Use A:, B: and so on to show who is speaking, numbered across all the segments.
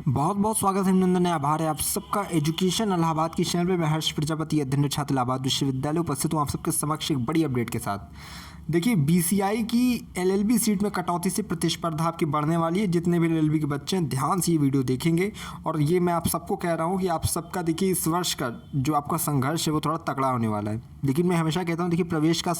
A: बहुत बहुत स्वागत है, अभिनंदन है, आभार है आप सबका एजुकेशन इलाहाबाद की चैनल पे। मैं हर्ष प्रजापति, अध्ययन छात्र इलाहाबाद विश्वविद्यालय, उपस्थित हूँ आप सबके समक्ष एक बड़ी अपडेट के साथ। देखिए, बीसीआई की एलएलबी सीट में कटौती से प्रतिस्पर्धा आपकी बढ़ने वाली है। जितने भी एलएलबी के बच्चे हैं ध्यान से ये वीडियो देखेंगे। और ये मैं आप सबको कह रहा हूँ कि आप सबका देखिए इस वर्ष का जो आपका संघर्ष है वो थोड़ा तगड़ा होने वाला है। लेकिन मैं हमेशा कहता हूँ, देखिए प्रवेश का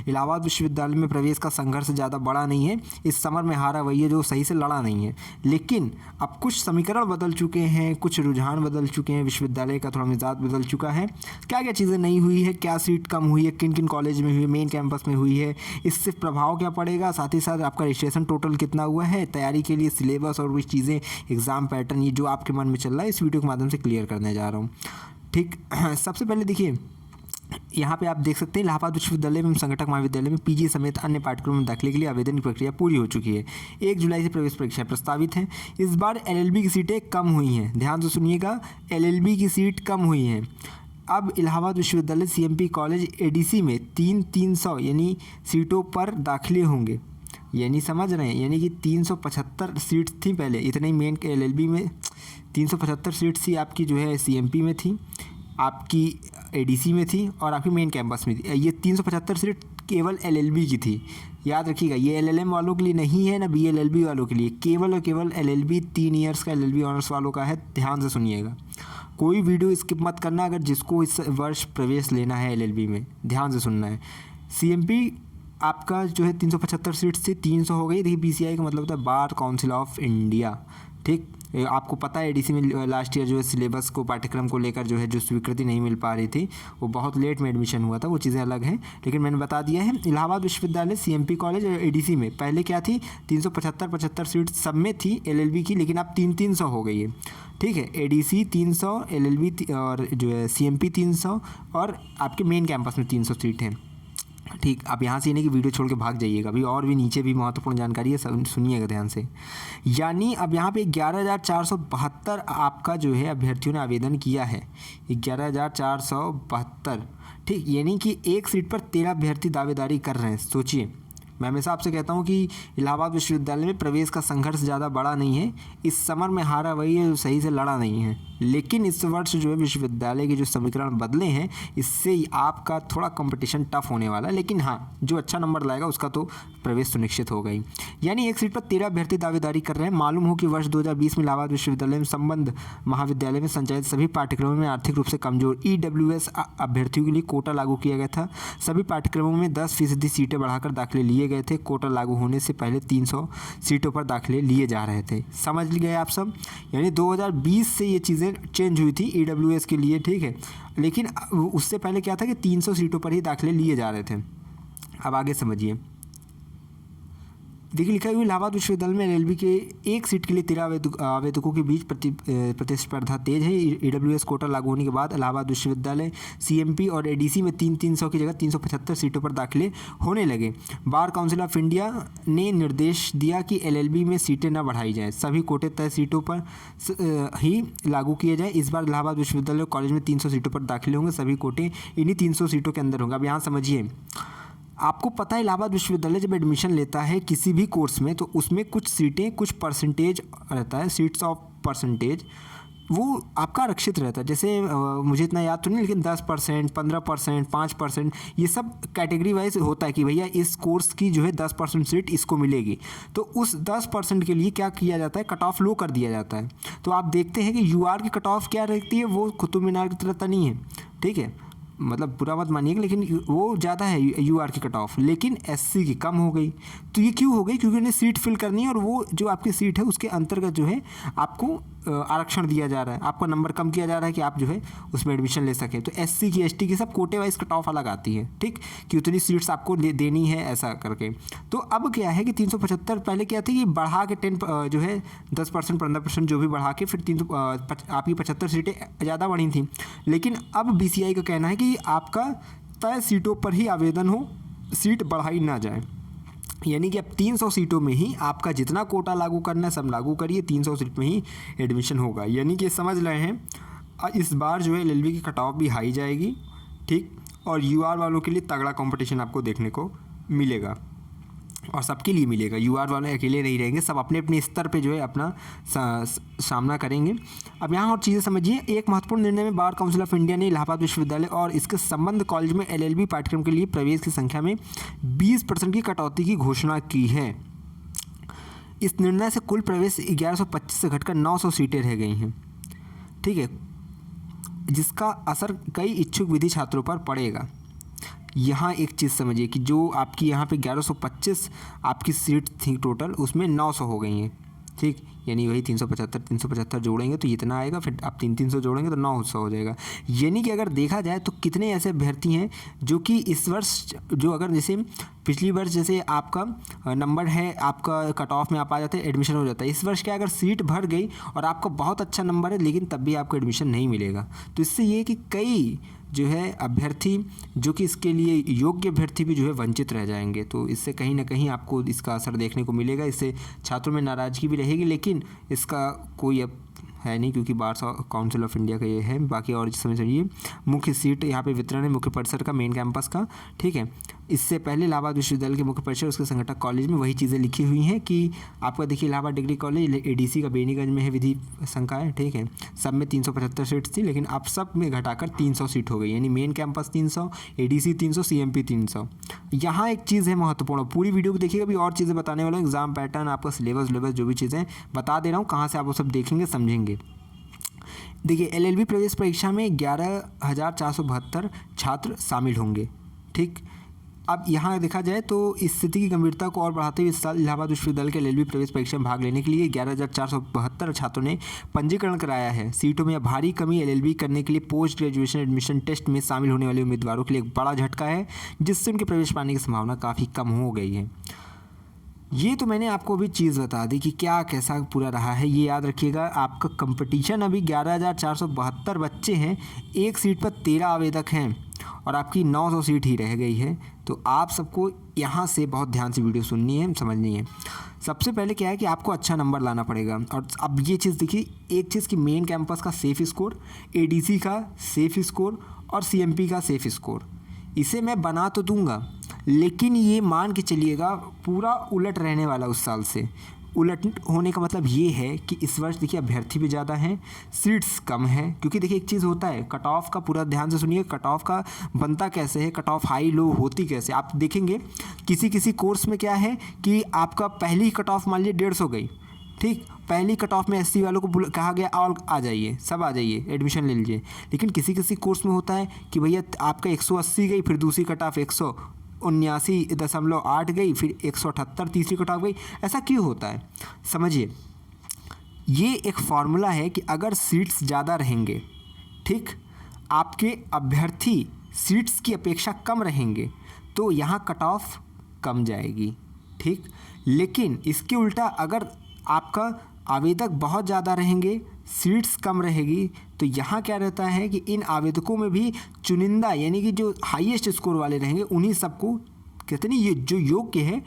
A: इलाहाबाद विश्वविद्यालय में प्रवेश का संघर्ष ज़्यादा बड़ा नहीं है। इस समर में हारा वही है जो सही से लड़ा नहीं है। लेकिन अब कुछ समीकरण बदल चुके हैं, कुछ रुझान बदल चुके हैं, विश्वविद्यालय का थोड़ा मिजाज बदल चुका है। क्या क्या चीज़ें नहीं हुई है, क्या सीट कम हुई है, किन किन कॉलेज में हुई है, मेन कैंपस में हुई है, इससे प्रभाव क्या पड़ेगा, साथ ही साथ आपका रजिस्ट्रेशन टोटल कितना हुआ है, तैयारी के लिए सिलेबस और भी चीज़ें, एग्ज़ाम पैटर्न, ये जो आपके मन में चल रहा है इस वीडियो के माध्यम से क्लियर करने जा रहा हूँ। ठीक, सबसे पहले देखिए यहाँ पे आप देख सकते हैं इलाहाबाद विश्वविद्यालय एवं संगठक महाविद्यालय में पीजी समेत अन्य पाठ्यक्रमों में दाखिले के लिए आवेदन की प्रक्रिया पूरी हो चुकी है। 1 जुलाई से प्रवेश परीक्षा प्रस्तावित है। इस बार एलएलबी की सीटें कम हुई हैं, ध्यान से सुनिएगा, एलएलबी की सीट कम हुई हैं। अब इलाहाबाद विश्वविद्यालय सीएमपी कॉलेज एडीसी में 300 यानी सीटों पर दाखिले होंगे। यानी समझ रहे हैं, यानी कि 375 सीट्स थी पहले, इतने ही मेन एलएलबी में 375 सीट्स थी आपकी जो है सीएमपी में थी, आपकी एडीसी में थी और आपकी मेन कैंपस में थी। ये 375 सीट केवल एलएलबी की थी। याद रखिएगा, ये एलएलएम वालों के लिए नहीं है ना बीएलएलबी वालों के लिए, केवल और केवल एलएलबी 3 ईयर्स का एलएलबी ऑनर्स वालों का है। ध्यान से सुनिएगा, कोई वीडियो स्किप मत करना अगर जिसको इस वर्ष प्रवेश लेना है एलएलबी में, ध्यान से सुनना है। सीएमपी आपका जो है 375 सीट्स थी, 300 हो गई। देखिए बीसीआई का मतलब होता है बार काउंसिल ऑफ इंडिया। ठीक, आपको पता है एडीसी में लास्ट ईयर जो है सिलेबस को, पाठ्यक्रम को लेकर जो है जो स्वीकृति नहीं मिल पा रही थी, वो बहुत लेट में एडमिशन हुआ था, वो चीज़ें अलग हैं। लेकिन मैंने बता दिया है, इलाहाबाद विश्वविद्यालय सीएमपी कॉलेज और एडीसी में पहले क्या थी, 375 सीट सब में थी एलएलबी की, लेकिन अब 300 हो गई है। ठीक है, एडीसी 300, एलएलबी और जो है सीएमपी 300 और आपके मेन कैंपस में 300 सीट हैं। ठीक, आप यहाँ से नहीं कि वीडियो छोड़ के भाग जाइएगा, अभी और भी नीचे भी महत्वपूर्ण जानकारी है, सुनिएगा ध्यान से। यानी अब यहाँ पे 11,472 आपका जो है अभ्यर्थियों ने आवेदन किया है, 11,472। ठीक, यानी कि एक सीट पर 13 अभ्यर्थी दावेदारी कर रहे हैं। सोचिए, मैं हमेशा आपसे कहता हूँ कि इलाहाबाद विश्वविद्यालय में प्रवेश का संघर्ष ज़्यादा बड़ा नहीं है। इस समर में हारा वही है जो सही से लड़ा नहीं है। लेकिन इस वर्ष जो है विश्वविद्यालय के जो समीकरण बदले हैं, इससे आपका थोड़ा कंपटीशन टफ होने वाला है। लेकिन हाँ, जो अच्छा नंबर लाएगा उसका तो प्रवेश सुनिश्चित होगा ही। यानी एक सीट पर 13 अभ्यर्थी दावेदारी कर रहे हैं। मालूम हो कि वर्ष 2020 में इलाहाबाद विश्वविद्यालय में संबंध महाविद्यालय में संचालित सभी पाठ्यक्रमों में आर्थिक रूप से कमजोर ईडब्ल्यूएस अभ्यर्थियों के लिए कोटा लागू किया गया था। सभी पाठ्यक्रमों में 10% सीटें बढ़ाकर दाखिले लिए गए थे। कोटा लागू होने से पहले 300 सीटों पर दाखिले लिए जा रहे थे। समझ गए आप सब? यानी 2020 से ये चीज़ें चेंज हुई थी ईडब्ल्यूएस के लिए। ठीक है, लेकिन उससे पहले क्या था कि 300 सीटों पर ही दाखिले लिए जा रहे थे। अब आगे समझिए, देखिए लिखा हुआ इलाहाबाद विश्वविद्यालय में एलएलबी के एक सीट के लिए 13 आवेदकों के बीच प्रतिस्पर्धा तेज है। ईडब्ल्यूएस कोटा लागू होने के बाद इलाहाबाद विश्वविद्यालय सीएमपी और एडीसी में 300 की जगह 375 सीटों पर दाखिले होने लगे। बार काउंसिल ऑफ इंडिया ने निर्देश दिया कि एलएलबी में सीटें न बढ़ाई जाएँ, सभी कोटे तय सीटों पर ही लागू किए जाए। इस बार इलाहाबाद विश्वविद्यालय कॉलेज में 300 सीटों पर दाखिले होंगे, सभी कोटे इन्हीं 300 सीटों के अंदर होंगे। अब यहाँ समझिए, आपको पता है इलाहाबाद विश्वविद्यालय जब एडमिशन लेता है किसी भी कोर्स में, तो उसमें कुछ सीटें, कुछ परसेंटेज रहता है, सीट्स ऑफ परसेंटेज, वो आपका आरक्षित रहता है। जैसे मुझे इतना याद तो नहीं, लेकिन 10%, 15%, 5%, ये सब कैटेगरी वाइज होता है कि भैया इस कोर्स की जो है 10% सीट इसको मिलेगी। तो उस 10% के लिए क्या किया जाता है, कट ऑफ लो कर दिया जाता है। तो आप देखते हैं कि यूआर की कट ऑफ क्या रहती है, वो कुतुब मीनार की तरह नहीं है। ठीक है, मतलब बुरा मत मानिएगा, लेकिन वो ज़्यादा है यूआर की कट ऑफ, लेकिन एससी की कम हो गई। तो ये क्यों हो गई? क्योंकि उन्हें सीट फिल करनी है और वो जो आपकी सीट है उसके अंतर्गत जो है आपको आरक्षण दिया जा रहा है, आपका नंबर कम किया जा रहा है कि आप जो है उसमें एडमिशन ले सकें। तो एससी की, एसटी की सब कोटे वाइज कट ऑफ अलग आती है। ठीक, कि उतनी सीट्स आपको देनी है ऐसा करके। तो अब क्या है कि 375 पहले क्या थी कि बढ़ा के 10 जो है 10%, 15% जो भी बढ़ा के फिर 300 आपकी 75 सीटें ज़्यादा बढ़ी थी। लेकिन अब बीसीआई का कहना है कि आपका तय सीटों पर ही आवेदन हो, सीट बढ़ाई ना जाए। यानी कि अब 300 सीटों में ही आपका जितना कोटा लागू करना है सब लागू करिए, 300 सीट में ही एडमिशन होगा। यानी कि समझ रहे हैं, इस बार जो है एलएलबी की कट ऑफ भी हाई जाएगी। ठीक, और यूआर वालों के लिए तगड़ा कंपटीशन आपको देखने को मिलेगा। और सबके लिए मिलेगा। यूआर वाले अकेले नहीं रहेंगे, सब अपने अपने स्तर पे जो है अपना सामना करेंगे। अब यहाँ और चीज़ें समझिए। एक महत्वपूर्ण निर्णय में बार काउंसिल ऑफ इंडिया ने इलाहाबाद विश्वविद्यालय और इसके संबंध कॉलेज में एलएलबी पाठ्यक्रम के लिए प्रवेश की संख्या में 20% की कटौती की घोषणा की है। इस निर्णय से कुल प्रवेश 1125 से घटकर 900 सीटें रह गई हैं, ठीक है, जिसका असर कई इच्छुक विधि छात्रों पर पड़ेगा। यहाँ एक चीज़ समझिए कि जो आपकी यहाँ पे 1125 आपकी सीट थी टोटल, उसमें 900 हो गई हैं, ठीक, यानी वही 375 जोड़ेंगे तो इतना आएगा, फिर आप 300 जोड़ेंगे तो 900 हो जाएगा। यानी कि अगर देखा जाए तो कितने ऐसे अभ्यर्थी हैं जो कि इस वर्ष, जो अगर जैसे पिछली वर्ष जैसे आपका नंबर है, आपका कट ऑफ में आप आ जाते हैं, एडमिशन हो जाता है। इस वर्ष क्या, अगर सीट भर गई और आपका बहुत अच्छा नंबर है लेकिन तब भी आपको एडमिशन नहीं मिलेगा, तो इससे ये कि कई जो है अभ्यर्थी जो कि इसके लिए योग्य अभ्यर्थी भी जो है वंचित रह जाएंगे। तो इससे कहीं ना कहीं आपको इसका असर देखने को मिलेगा। इससे छात्रों में नाराज़गी भी रहेगी, लेकिन इसका कोई अब है नहीं, क्योंकि बार काउंसिल ऑफ इंडिया का ये है। बाकी और समझिए, मुख्य सीट यहाँ पे वितरण है मुख्य परिसर का, मेन कैंपस का, ठीक है। इससे पहले इलाहाबाद विश्वविद्यालय के मुख्य परिसर, उसके संगठक कॉलेज में वही चीज़ें लिखी हुई हैं कि आपका देखिए इलाहाबाद डिग्री कॉलेज एडीसी का बेनीगंज में है, विधि संकाय, ठीक है। सब में 375 सीट थी, लेकिन अब सब में घटाकर 300 सीट हो गई, यानी मेन कैंपस 300, एडीसी 300, सीएमपी 300। यहाँ एक चीज़ है महत्वपूर्ण, पूरी वीडियो को देखिएगा, भी और चीज़ें बताने वाला हूँ, एग्जाम पैटर्न, आपका सिलेबस जो भी चीज़ें बता दे रहा हूँ, कहाँ से आप वो सब देखेंगे समझेंगे। देखिए एलएलबी प्रवेश परीक्षा में 11,472 छात्र शामिल होंगे, ठीक। अब यहाँ देखा जाए तो इस स्थिति की गंभीरता को और बढ़ाते हुए इस साल इलाहाबाद विश्वविद्यालय के एलएलबी प्रवेश परीक्षा में भाग लेने के लिए 11,472 छात्रों ने पंजीकरण कराया है। सीटों में भारी कमी एलएलबी करने के लिए पोस्ट ग्रेजुएशन एडमिशन टेस्ट में शामिल होने वाले उम्मीदवारों के लिए एक बड़ा झटका है, जिससे उनके प्रवेश पाने की संभावना काफ़ी कम हो गई है। ये तो मैंने आपको अभी चीज़ बता दी कि क्या कैसा पूरा रहा है। ये याद रखिएगा, आपका कंपटीशन अभी 11,472 बच्चे हैं, एक सीट पर 13 आवेदक हैं और आपकी 900 सीट ही रह गई है। तो आप सबको यहाँ से बहुत ध्यान से वीडियो सुननी है, समझनी है। सबसे पहले क्या है कि आपको अच्छा नंबर लाना पड़ेगा। और अब ये चीज़ देखिए, एक चीज़ कि मेन कैंपस का सेफ़ स्कोर, एडीसी का सेफ़ स्कोर और सीएमपी का सेफ़ स्कोर, इसे मैं बना तो दूंगा, लेकिन ये मान के चलिएगा पूरा उलट रहने वाला उस साल से। उलट होने का मतलब ये है कि इस वर्ष देखिए अभ्यर्थी भी ज़्यादा हैं, सीट्स कम हैं, क्योंकि देखिए एक चीज़ होता है, कट ऑफ का पूरा ध्यान से सुनिए, कट ऑफ का बनता कैसे है, कट ऑफ हाई लो होती कैसे। आप देखेंगे किसी कोर्स में क्या है कि आपका पहली कट ऑफ मान लीजिए 150 गई, ठीक, पहली कट ऑफ में एससी वालों को कहा गया और आ जाइए, सब आ जाइए, एडमिशन ले लीजिए। लेकिन किसी कोर्स में होता है कि भैया आपका 180 गई, फिर दूसरी कट ऑफ 179.8 गई, फिर 178 तीसरी कट ऑफ गई। ऐसा क्यों होता है समझिए, ये एक फॉर्मूला है कि अगर सीट्स ज़्यादा रहेंगे, ठीक, आपके अभ्यर्थी सीट्स की अपेक्षा कम रहेंगे तो यहाँ कट ऑफ कम जाएगी, ठीक। लेकिन इसके उल्टा अगर आपका आवेदक बहुत ज़्यादा रहेंगे, सीट्स कम रहेगी, तो यहाँ क्या रहता है कि इन आवेदकों में भी चुनिंदा, यानी कि जो हाईएस्ट स्कोर वाले रहेंगे, उन्हीं सबको कितनी ये जो योग्य है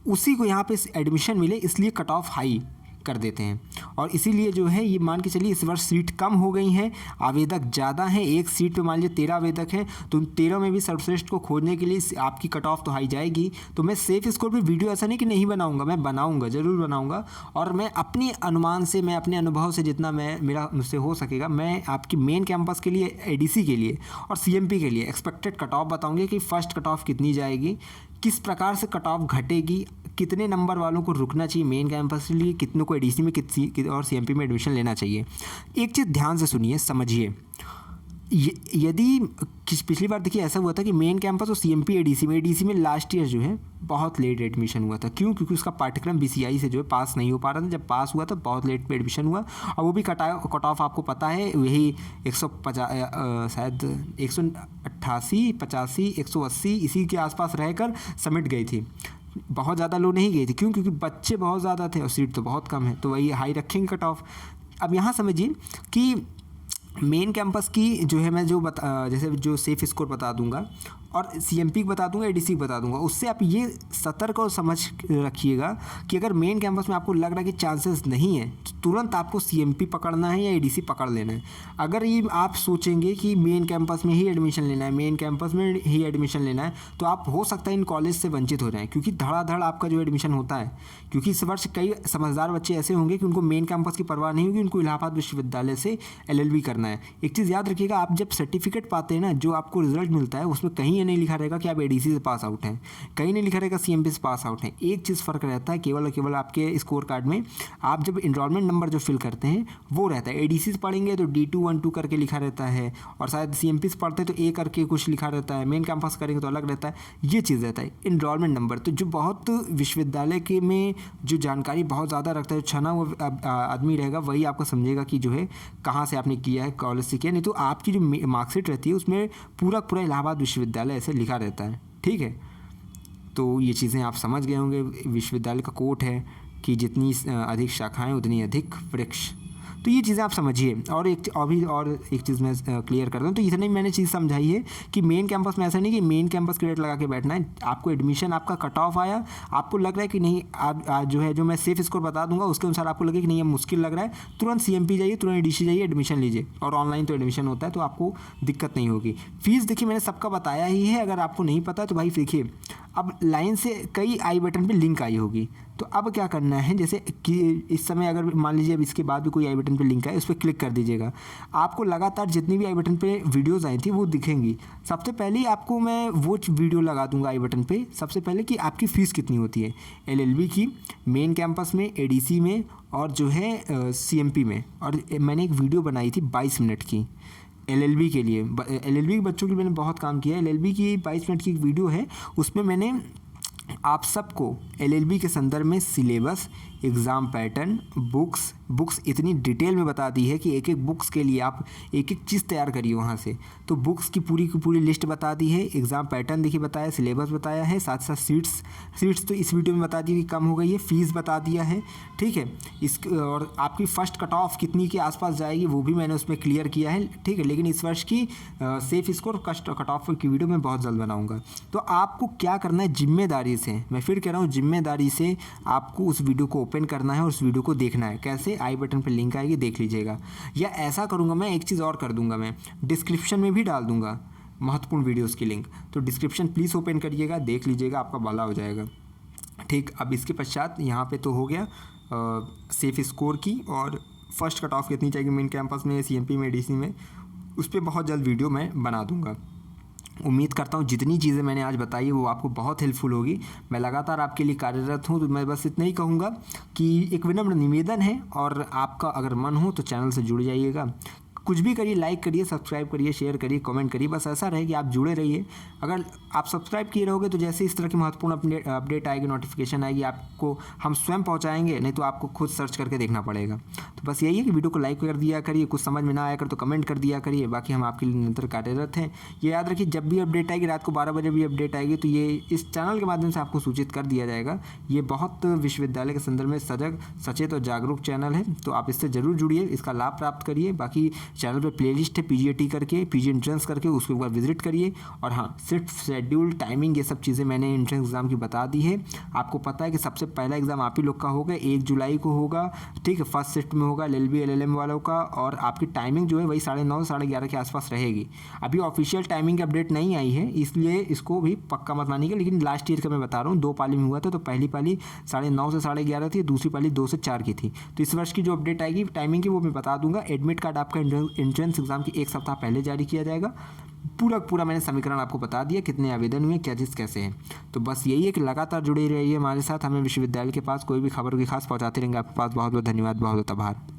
A: उसी को यहाँ पे एडमिशन मिले, इसलिए कट ऑफ हाई कर देते हैं। और इसीलिए जो है ये मान के चलिए इस वर्ष सीट कम हो गई हैं, आवेदक ज़्यादा हैं, एक सीट पे मान लीजिए 13 आवेदक हैं, तो उन 13 में भी सर्वश्रेष्ठ को खोजने के लिए आपकी कट ऑफ तो हाई जाएगी। तो मैं सेफ स्कोर पे वीडियो ऐसा नहीं कि नहीं बनाऊंगा, मैं बनाऊंगा, ज़रूर बनाऊंगा। और मैं अपने अनुमान से, मैं अपने अनुभव से जितना मेरा मुझसे हो सकेगा, मैं आपकी मेन कैंपस के लिए, एडीसी के लिए और सीएमपी के लिए एक्सपेक्टेड कट ऑफ बताऊँगी कि फ़र्स्ट कट ऑफ कितनी जाएगी, किस प्रकार से कट ऑफ घटेगी, कितने नंबर वालों को रुकना चाहिए मेन कैंपस के लिए, कितनों को एडीसी में और सीएमपी में एडमिशन लेना चाहिए। एक चीज़ ध्यान से सुनिए, समझिए, यदि पिछली बार देखिए ऐसा हुआ था कि मेन कैंपस और सीएमपी एडीसी में लास्ट ईयर जो है बहुत लेट एडमिशन हुआ था। क्यों? क्योंकि उसका पाठ्यक्रम बीसीआई से जो है पास नहीं हो पा रहा था। जब पास हुआ तो बहुत लेट पे एडमिशन हुआ, और वो भी कट ऑफ आपको पता है वही 150 शायद 188, 85, 180 इसी के आसपास रहकर समिट गई थी, बहुत ज़्यादा लो नहीं गई थी। क्यों? क्योंकि बच्चे बहुत ज़्यादा थे और सीट तो बहुत कम है, तो वही हाई रखेंगे कट ऑफ। अब यहाँ समझिए कि मेन कैंपस की जो है मैं जो जैसे जो सेफ़ स्कोर बता दूंगा और सीएमपी बता दूंगा, एडीसी बता दूंगा। उससे आप ये सतर्क और समझ रखिएगा कि अगर मेन कैंपस में आपको लग रहा है कि चांसेस नहीं है तो तुरंत आपको सीएमपी पकड़ना है या एडीसी पकड़ लेना है। अगर ये आप सोचेंगे कि मेन कैंपस में ही एडमिशन लेना है, मेन कैंपस में ही एडमिशन लेना है, तो आप हो सकता है इन कॉलेज से वंचित हो जाएं, क्योंकि धड़ाधड़ आपका जो एडमिशन होता है। क्योंकि इस वर्ष कई समझदार बच्चे ऐसे होंगे कि उनको मेन कैंपस की परवाह नहीं होगी, उनको इलाहाबाद विश्वविद्यालय से एलएलबी करना है। एक चीज़ याद रखिएगा, आप जब सर्टिफिकेट पाते हैं ना, जो आपको रिजल्ट मिलता है उसमें कहीं ये नहीं लिखा रहेगा कि आप एडीसी से पास आउट हैं, कहीं नहीं लिखा रहेगा सीएमपी से पास आउट हैं। एक चीज़ फ़र्क रहता है केवल और केवल आपके स्कोर कार्ड में, आप जब इनरोलमेंट नंबर जो फिल करते हैं वो रहता है। एडीसी से पढ़ेंगे तो D212 करके लिखा रहता है, और शायद सीएमपी से पढ़ते हैं तो ए करके कुछ लिखा रहता है, मेन कैंपस करेंगे तो अलग रहता है। ये चीज़ रहता है इनरोलमेंट नंबर। तो जो बहुत विश्वविद्यालय के में जो जानकारी बहुत ज़्यादा रखता है, छना वो आदमी रहेगा, वही आपको समझेगा कि जो है कहाँ से आपने किया है, कॉलेज से किया। नहीं तो आपकी जो मार्कशीट रहती है उसमें पूरा इलाहाबाद विश्वविद्यालय ऐसे लिखा रहता है। ठीक है, तो ये चीज़ें आप समझ गए होंगे। विश्वविद्यालय का कोट है कि जितनी अधिक शाखाएं उतनी अधिक वृक्ष। तो ये चीज़ें आप समझिए। और एक चीज़ मैं क्लियर कर दूँ, तो इतनी मैंने चीज़ समझाई है कि मेन कैंपस में ऐसा नहीं कि मेन कैंपस क्रेडिट लगा के बैठना है। आपको एडमिशन, आपका कट ऑफ आया, आपको लग रहा है कि नहीं, आप जो मैं सेफ स्कोर बता दूंगा उसके अनुसार आपको लगे कि नहीं, ये मुश्किल लग रहा है, तुरंत सीएमपी जाइए, तुरंत एडीसी जाइए, एडमिशन लीजिए। और ऑनलाइन तो एडमिशन होता है तो आपको दिक्कत नहीं होगी। फीस देखिए मैंने सबका बताया ही है, अगर आपको नहीं पता तो भाई देखिए, अब लाइन से कई आई बटन पे लिंक आई होगी, तो अब क्या करना है, जैसे कि इस समय अगर मान लीजिए अब इसके बाद भी कोई आई बटन पे लिंक आए, उस पर क्लिक कर दीजिएगा। आपको लगातार जितनी भी आई बटन पे वीडियोस आई थी वो दिखेंगी। सबसे पहले आपको मैं वो वीडियो लगा दूंगा आई बटन पे, सबसे पहले कि आपकी फ़ीस कितनी होती है एलएलबी की, मेन कैंपस में, एडीसी में, और जो है सीएमपी में। और मैंने एक वीडियो बनाई थी 22 मिनट की एलएलबी के लिए, एलएलबी के बच्चों के लिए मैंने बहुत काम किया है। एलएलबी की 22 मिनट की एक वीडियो है, उसमें मैंने आप सबको एलएलबी के संदर्भ में सिलेबस, एग्ज़ाम पैटर्न, बुक्स इतनी डिटेल में बता दी है कि एक एक बुक्स के लिए आप एक एक चीज़ तैयार करिए वहाँ से। तो बुक्स की पूरी लिस्ट बता दी है, एग्ज़ाम पैटर्न देखिए बताया, सिलेबस बताया है, साथ साथ सीट्स तो इस वीडियो में बता दी कि कम हो गई है, फीस बता दिया है। ठीक है, और आपकी फ़र्स्ट कट ऑफ कितनी के आसपास जाएगी वो भी मैंने उसमें क्लियर किया है। ठीक है, लेकिन इस वर्ष की सेफ स्कोर कट ऑफ की वीडियो मैं बहुत जल्द बनाऊँगा। तो आपको क्या करना है, जिम्मेदारी से, मैं फिर कह रहा हूँ, जिम्मेदारी से आपको उस वीडियो को ओपन करना है और उस वीडियो को देखना है। कैसे, आई बटन पर लिंक आएगी, देख लीजिएगा। या ऐसा करूँगा मैं, एक चीज़ और कर दूँगा, मैं डिस्क्रिप्शन में भी डाल दूँगा महत्वपूर्ण वीडियोस की लिंक, तो डिस्क्रिप्शन प्लीज़ ओपन करिएगा, देख लीजिएगा, आपका भला हो जाएगा। ठीक, अब इसके पश्चात यहाँ पे तो हो गया सेफ स्कोर की और फर्स्ट कट ऑफ कितनी चाहिए मेन कैंपस में, सीएमपी में, डीसी में, उस पर बहुत जल्द वीडियो मैं बना दूँगा। उम्मीद करता हूँ जितनी चीज़ें मैंने आज बताई वो आपको बहुत हेल्पफुल होगी। मैं लगातार आपके लिए कार्यरत हूँ, तो मैं बस इतना ही कहूँगा कि एक विनम्र निवेदन है, और आपका अगर मन हो तो चैनल से जुड़ जाइएगा। कुछ भी करिए, लाइक करिए, सब्सक्राइब करिए, शेयर करिए, कमेंट करिए, बस ऐसा रहे कि आप जुड़े रहिए। अगर आप सब्सक्राइब किए रहोगे तो जैसे इस तरह की महत्वपूर्ण अपडेट आएगी, नोटिफिकेशन आएगी, आपको हम स्वयं पहुंचाएंगे, नहीं तो आपको खुद सर्च करके देखना पड़ेगा। तो बस यही है कि वीडियो को लाइक कर दिया करिए, कुछ समझ में ना आया कर तो कमेंट कर दिया करिए। बाकी हम आपके लिए निरंतर कार्यरत हैं। ये याद रखिए, जब भी अपडेट आएगी, रात को 12 बजे भी अपडेट आएगी, तो ये इस चैनल के माध्यम से आपको सूचित कर दिया जाएगा। ये बहुत विश्वविद्यालय के संदर्भ में सजग, सचेत और जागरूक चैनल है, तो आप इससे ज़रूर जुड़िए, इसका लाभ प्राप्त करिए। बाकी चैनल पर प्लेलिस्ट है पीजीटी करके, पीजी एंट्रेंस करके, उसको एक बार विजिट करिए। और हाँ, सिर्फ शेड्यूल, टाइमिंग, ये सब चीज़ें मैंने एंट्रेंस एग्ज़ाम की बता दी है। आपको पता है कि सबसे पहला एग्ज़ाम आप ही लोग का होगा, 1 जुलाई को होगा। ठीक है, फर्स्ट शिफ्ट में होगा एलएलबी एलएलएम वालों का, और आपकी टाइमिंग जो है वही 9:30 से 11:30 के आसपास रहेगी। अभी ऑफिशियल टाइमिंग की अपडेट नहीं आई है, इसलिए इसको भी पक्का मत मानिएगा। लेकिन लास्ट ईयर का मैं बता रहा हूँ, 2 पाली में हुआ था, तो पहली पाली 9:30 से 11:30 थी, दूसरी पाली 2 से 4 की थी। तो इस वर्ष की जो अपडेट आएगी टाइमिंग की वो मैं बता दूंगा। एडमिट कार्ड आपका एंट्रेंस एग्ज़ाम की 1 सप्ताह पहले जारी किया जाएगा। पूरा मैंने समीकरण आपको बता दिया, कितने आवेदन हुए, क्या चीज़ कैसे है। तो बस यही है कि लगातार जुड़े रहिए हमारे साथ, हमें विश्वविद्यालय के पास कोई भी खबर की खास पहुंचाते रहेंगे आपके पास। बहुत बहुत धन्यवाद, बहुत बहुत आभार।